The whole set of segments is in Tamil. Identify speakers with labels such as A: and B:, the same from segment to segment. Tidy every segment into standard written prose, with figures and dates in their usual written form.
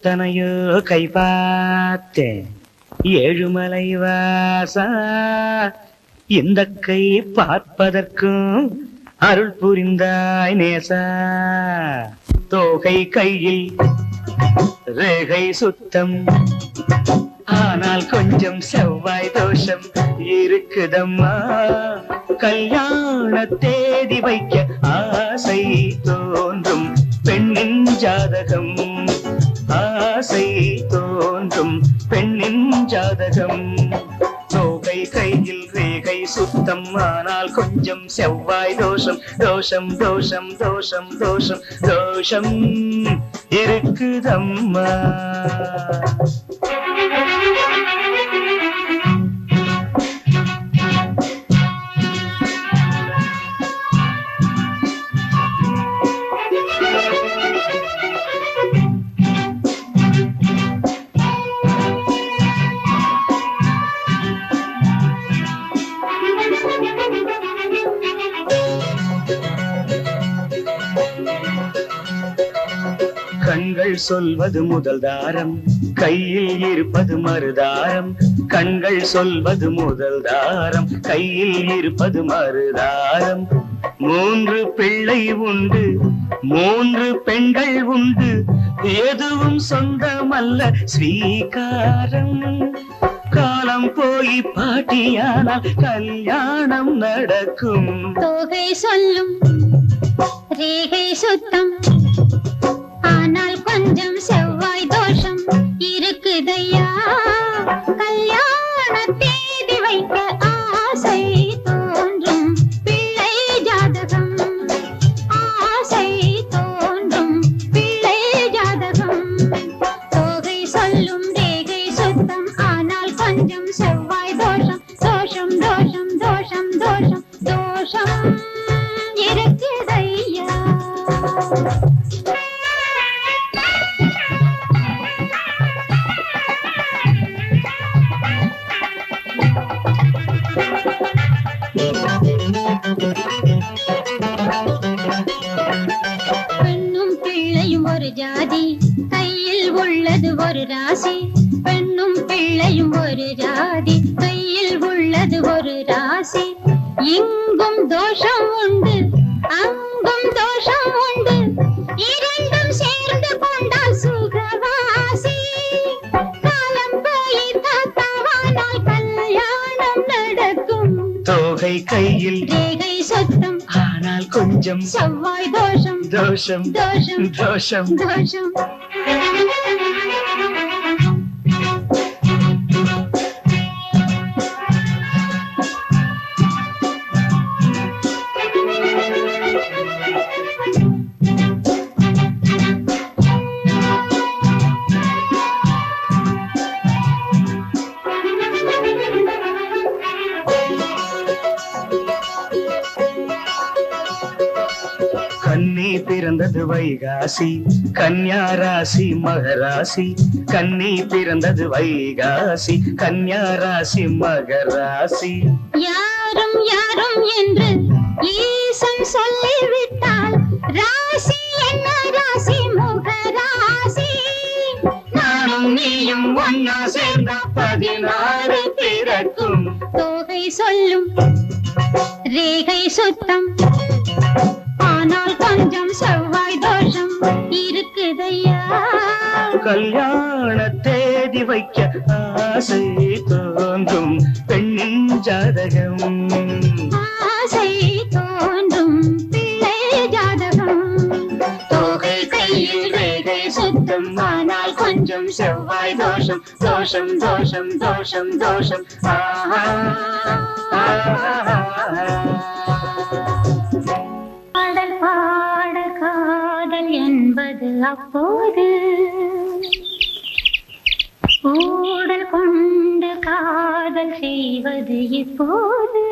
A: எத்தனையோ கை பார்த்தேன் ஏழுமலை வாசா, இந்த கை பார்ப்பதற்கும் அருள் புரிந்தாய் நேசா. தோகை கையில் ரேகை சுத்தம், ஆனால் கொஞ்சம் செவ்வாய் தோஷம் இருக்குதம்மா. கல்யாண தேதி வைக்க ஆசை தோன்றும் பெண்ணின் ஜாதகம், ஆசை தோன்றும் பெண்ணின் ஜாதகம். தோகை கையில் ரேகை சுத்தம், ஆனால் கொஞ்சம் செவ்வாய் தோஷம். தோஷம் தோஷம் தோஷம் தோஷம் தோஷம் இருக்குதம்மா. கண்கள் சொல்வது முதல் தாரம், கையில் இருப்பது மறுதாரம். கண்கள் சொல்வது முதல் தாரம், கையில் இருப்பது மறுதாரம். 3 பிள்ளை உண்டு, 3 பெண்கள் உண்டு, எதுவும் சொந்தமல்ல ஸ்வீகாரம். காலம் போய் பாட்டியானால் கல்யாணம் நடக்கும்.
B: தோகை சொல்லும் ரேகை சுத்தம், ஆனால் கொஞ்சம் செவ்வாய் தோஷம் இருக்குதையா. கல்யாண தேதி வைக்க ஆசை தோன்றும் பிள்ளை ஜாதகம், ஆசை தோன்றும் பிள்ளை ஜாதகம். தோகை சொல்லும் ரேகை சுத்தம், ஆனால் கொஞ்சம் செவ்வாய் தோஷம். தோஷம் தோஷம் தோஷம் தோஷம் தோஷம் இருக்குதையா. பெண்ணும் பிள்ளையும் ஒரு ஜாதி, கையில் உள்ளது ஒரு ராசி. பெண்ணும் பிள்ளையும் ஒரு ஜாதி, கையில் உள்ளது ஒரு ராசி. இங்கும் தோஷம் உண்டு, அங்கும் தோஷம் உண்டு, இரண்டும் சேர்ந்து கொண்டால் சுகவாசி. காலம் போய் தாத்தாவானால் கல்யாணம் நடக்கும்.
A: தோகை கையில்
B: ரேகை சுத்தம்,
A: ஆனால் கொஞ்சம்
B: செவ்வாய் தோஷம்.
A: தோஷம்
B: தோஷம்
A: தோஷம்
B: தோஷம்.
A: கன்னி பிறந்தது வைகாசி, கன்யா ராசி மகராசி. கன்னி பிறந்தது வைகாசி, கன்யா ராசி மகராசி.
B: யாரும் யாரும் என்று ஈசன் சொல்லிவிட்டால் ராசி என்ன ராசி முகராசி.
A: நானும் நீயும் ஒன்னா சேர்ந்தா 16 பிறக்கும்.
B: தோகை சொல்லும் ரேகை சுத்தம், ஆனால் கொஞ்சம் செவ்வாய் தோஷம் இருக்குதையா.
A: கல்யாண தேதி வைக்க ஆசை தோன்றும் பெண்ணின் ஜாதகம்,
B: ஆசை தோன்றும் பிள்ளை ஜாதகம்.
A: தோகை கையில் ரேகை சுத்தம், ஆனால் கொஞ்சம் செவ்வாய் தோஷம். தோஷம் தோஷம் தோஷம் தோஷம்.
B: பாடல் பாட காதல் என்பது அப்போது, ஊடல் கொண்டு காதல் செய்வது இப்போது.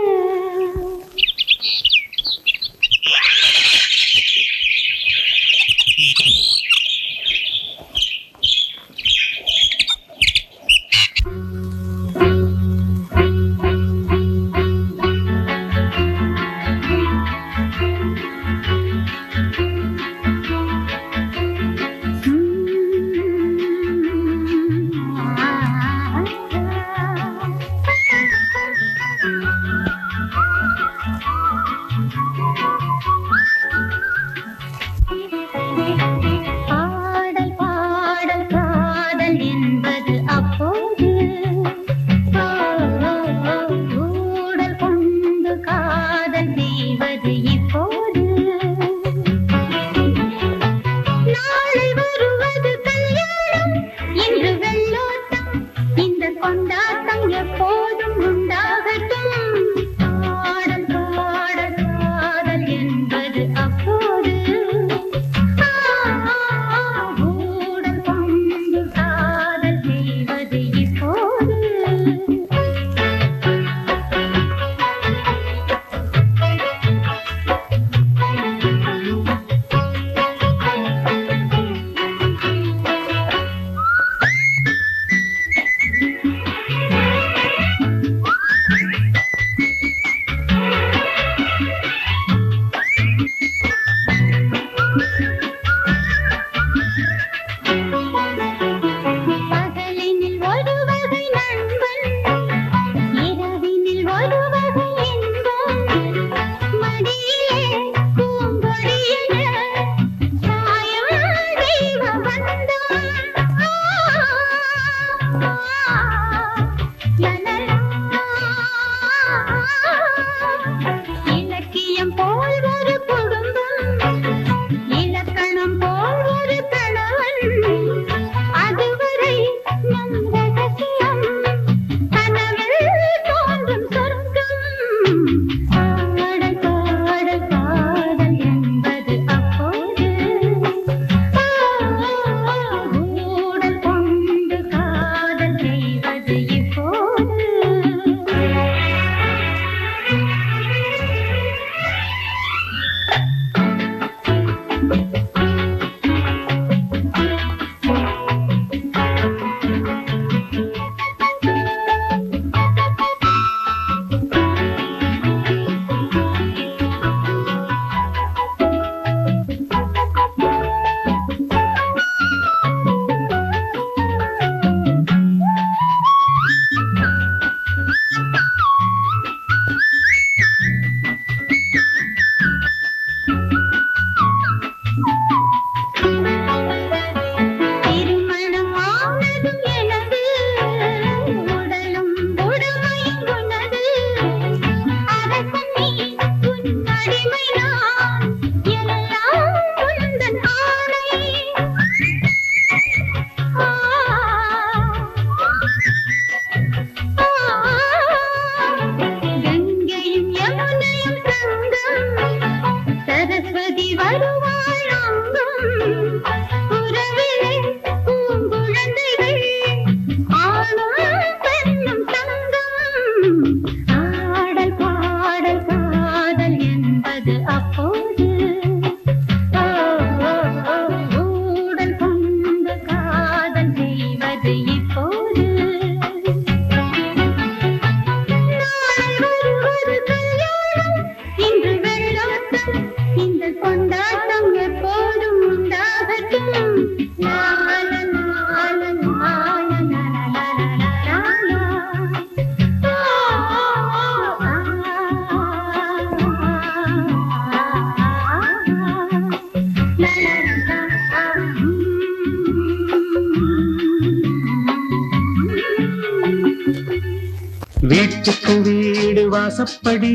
C: வீட்டுக்கு வீடு வாசப்படி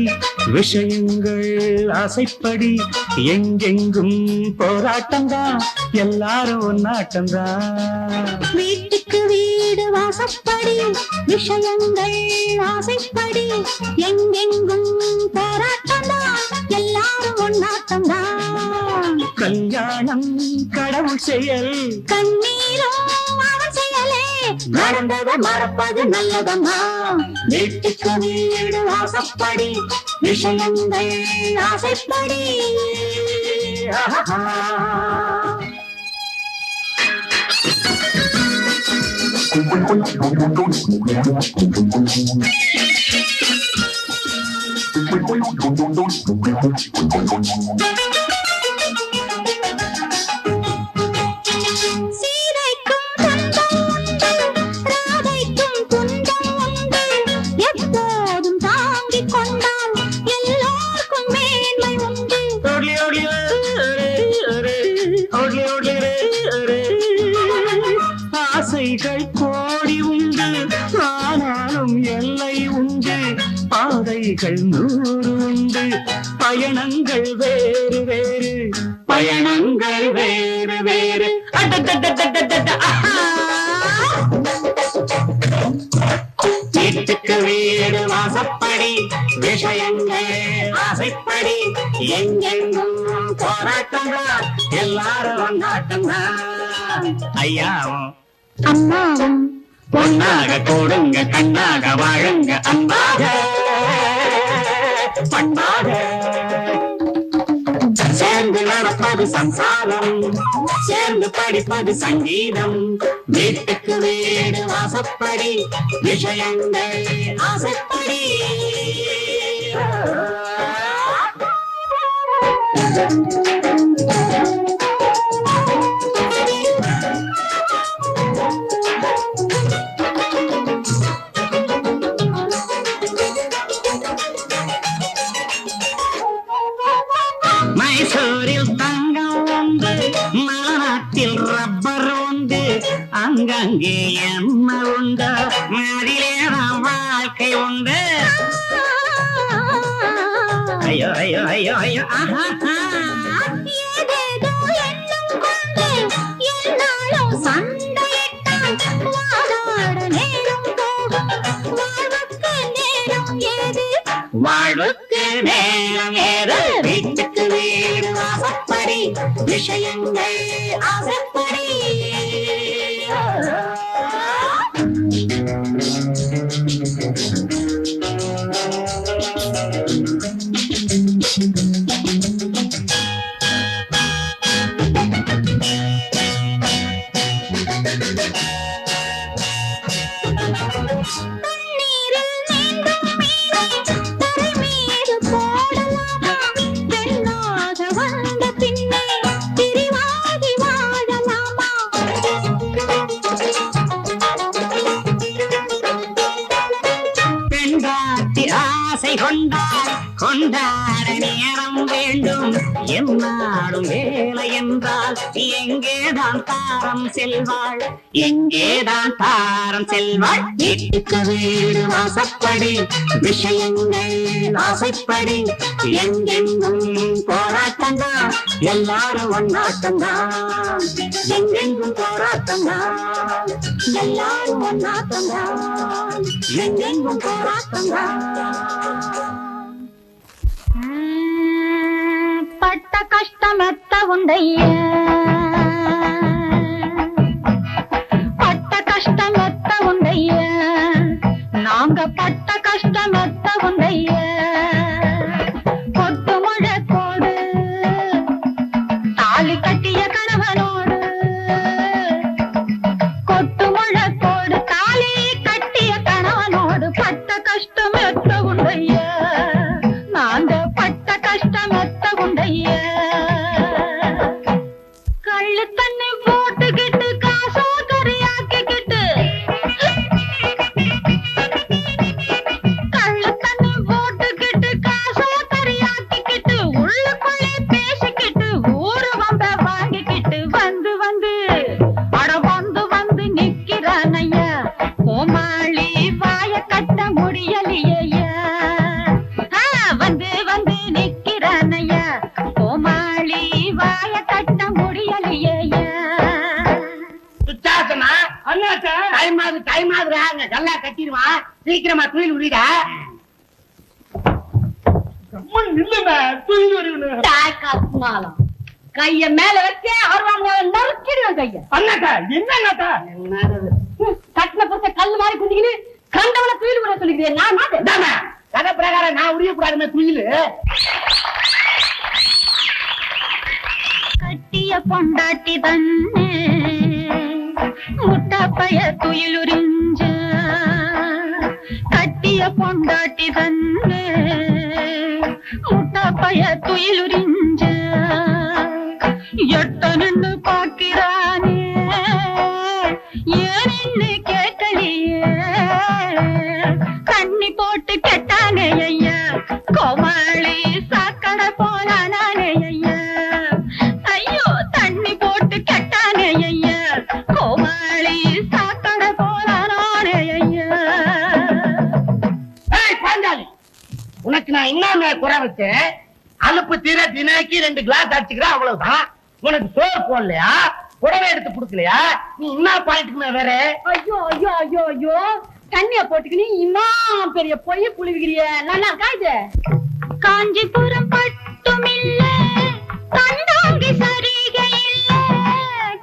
C: விஷயங்கள் ஆசைப்படி எங்கெங்கும் போராட்டம்தான் எல்லாரும் ஒன்னாட்டம்தான்.
B: வீட்டுக்கு வீடு வாசப்படி விஷயங்கள் ஆசைப்படி எங்கெங்கும் போராட்டம்தான் எல்லாரும் ஒன்னாட்டம்தான்.
C: கல்யாணம் கடவுள் செயல்
B: கண்ணீரும் அவன் செயலே
A: நடந்ததை மறப்பது நல்லதம்மா.
B: வீட்டுக்கு வீடு வாசப்படி விஷயங்கள் ஆசைப்படி.
C: ஆசைகள் கோடி உண்டு ஆனாலும் எல்லை உண்டு பாதைகள் 100 உண்டு பயணங்கள் வேறு வேறு பயணங்கள் வேறு வேறு. வீட்டுக்கு வீடு வாசப்படி விஷயங்கள் ஆசைப்படி எங்கெங்கும் போராட்டம்தான் எல்லாரும் ஒன்னாட்டம்தான். ஐயாவும்
B: அம்மாவும்
C: பொன்னாக கூடுங்க கண்ணாக வாழுங்க அன்பாக பண்பாக சேர்ந்து நடப்பது சம்சாரம் சேர்ந்து படிப்பது சங்கீதம். வீட்டுக்கு வீடு வாசப்படி விஷயங்கள் ஆசைப்படி. மைசூரில் தங்கம் உண்டு மலநாட்டில் ரப்பர் உண்டு அங்கங்கே என்ன உண்டு அதிலேதான் வாழ்க்கை உண்டு. ஐயோ ஐயோ ஐயோ ஐயோ
B: ஏதேதோ எண்ணம் கொண்டு என்னாலும் சண்டையிட்டால் வாதாட நேரம் போகும். வாழ்வுக்கு நேரம் ஏது
C: வாழ்வுக்கு நேரம் ஏது. வீட்டுக்கு வீடு வாசப்படி விஷயங்கள் ஆசைப்படி. கொண்டாட நேரம் வேண்டும் என்னாடும் வேலை என்றால் எங்கேதான் தாரம் செல்வாள் எங்கேதான் தாரம் செல்வாள். வீட்டுக்கு வீடு வாசப்படி விஷயங்கள் ஆசைப்படி எங்கெங்கும் போராட்டம்தான் எல்லாரும் ஒன்னாட்டம்தான். எங்கெங்கும் போராட்டம்தான் எல்லாரும் ஒன்னாட்டம்தான். எங்கெங்கும் போராட்டம்தான்.
B: பட்ட கஷ்டம் எத்த உண்டைய பட்ட கஷ்டம் எத்த உண்டைய நாங்க பட்ட கஷ்டம் எத்த உண்டைய கொட்டு முழக்கோடு தாலி கட்டிய கணவனோடு கொட்டு முழக்கோடு தாலி கட்டிய கணவனோடு பட்ட கஷ்டம் எத்த உண்டைய நாங்க பட்ட கஷ்டம் எத்த உண்டைய கள்ளு தண்ணி போட்டுக்கிட்டு காசோ கறியாக்கிக்கிட்டு கள்ளு தண்ணி
D: அண்ணாத்தனா அண்ணாத்த டைம் ஆகுதா நல்லா கட்டிடுவான் சீக்கிரமா துயில் உரிடா
B: கைய மேல வச்சு நறுக்கிடுவேன் கைய
D: அண்ணாத்தா என்ன
B: கட்டின புத்த கல்லு மாதிரி குந்திக்கின்னு கண்டவன துயில் உரிய சொல்லிக்கிறேன் நான்
D: கதை பிரகாரம் நான் உரியக்கூடாதுமே துயில்
B: கட்டிய பொண்டாட்டி தன்னே முட்டாப்பைய துயிலுறிஞ்ச கட்டிய பொண்டாட்டி தன்னே முட்டாப்பைய துயிலுறிஞ்ச எட்ட நின்னு பாக்கிறானே ஏன்னு கேட்கலையே கண்ணி போட்டு கெட்டானே ஐயா கோமாளி சாக்கட போலானே ஐயா ஐயோ தண்ணி போட்டு கெட்டானே ஐயா கோமாளி சாக்கட போலானே ஐயா
D: பாஞ்சாலி உனக்கு நான் என்ன குறை வச்சேன் அலுப்பு தீர தினைக்கு 2 கிளாஸ் அடிச்சுக்கிறேன் அவ்வளவுதான் உனக்கு சோறு போடலையா புடவை எடுத்து கொடுக்கலையா நீ என்ன பாயிண்ட்டுக்குமே வேற
B: ஐயோ ஐயோ ஐயோ ஐயோ கண்ணிய போட்டுக்கினி இன்னும் பெரிய பொய் புளிவிக்கிறிய நல்லா இருக்கா இது காஞ்சிபுரம் பட்டுமில்ல கண்டாங்கி சரிகை இல்ல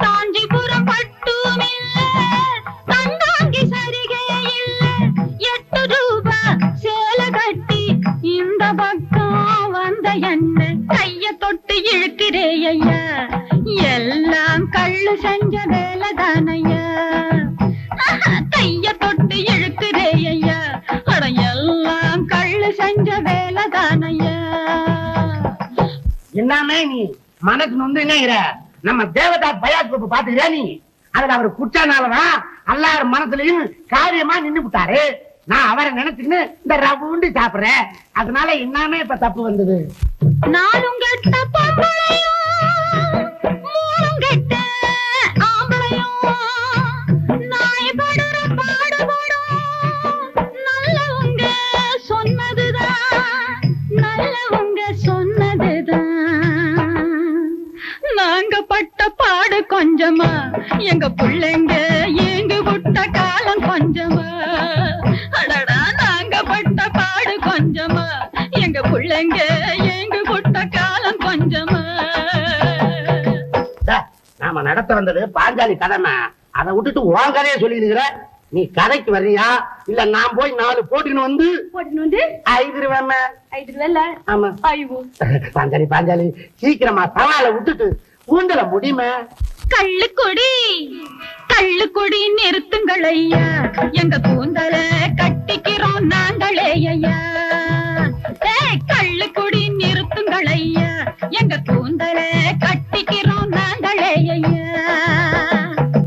B: காஞ்சிபுரம் பட்டுமில்ல கண்டாங்கி சரிகை இல்ல 8 ரூபாய் சேலை கட்டி இந்த பக்கம் வந்த என்ன கைய தொட்டு இழுக்கிறே ஐயா எல்லாம் கள்ளு செஞ்ச வேலை தானையா கைய தொட்டு இழுக்கிறே ஐயா அட எல்லாம் கள்ளு செஞ்ச வேலை தானையா
D: என்னமே நீ மனசு நொந்துங்கிற நம்ம தேவதா பயாஸ் குரூப் பாத்துக்கிறியா நீ அதுல அவர் குச்சானாலதான் எல்லாரும் மனசுலயும் காரியமா நின்னு விட்டாரு நான் அவரை நினைச்சுன்னு இந்த ரவுண்டி சாப்பிடுறேன் அதனால என்னமே இப்ப தப்பு வந்தது
B: நானும் கெட்ட பொம்பளையும் மூணும் கெட்ட ஆம்பளையும் நாய் படுற பாடுபடும் நல்லவங்க சொன்னதுதான் நாங்க பட்ட பாடு கொஞ்சமா எங்க பிள்ளைங்க ஏங்கு விட்ட காலம் கொஞ்சமா அடடா நாங்க பட்ட பாடு கொஞ்சமா எங்க பிள்ளைங்க ஏங்கு விட்ட காலம் கொஞ்சமா
D: நாம நடத்த வந்தது பாஞ்சாலி கதைமா அதை விட்டுட்டு உன் கதையை சொல்லிடுகிற நீ கதைக்கு வர்றியா இல்ல நான் போய் 4 போட்டின்னு வந்து 5 ஆமா பாஞ்சாலி பாஞ்சாலி சீக்கிரமா சவாலை விட்டுட்டு ஊந்தல முடியுமே
B: கள்ளுக்குடி நிறுத்துங்கள் ஐயா எங்க கூந்தல கட்டிக்கிறோம் நாங்களே ஐயா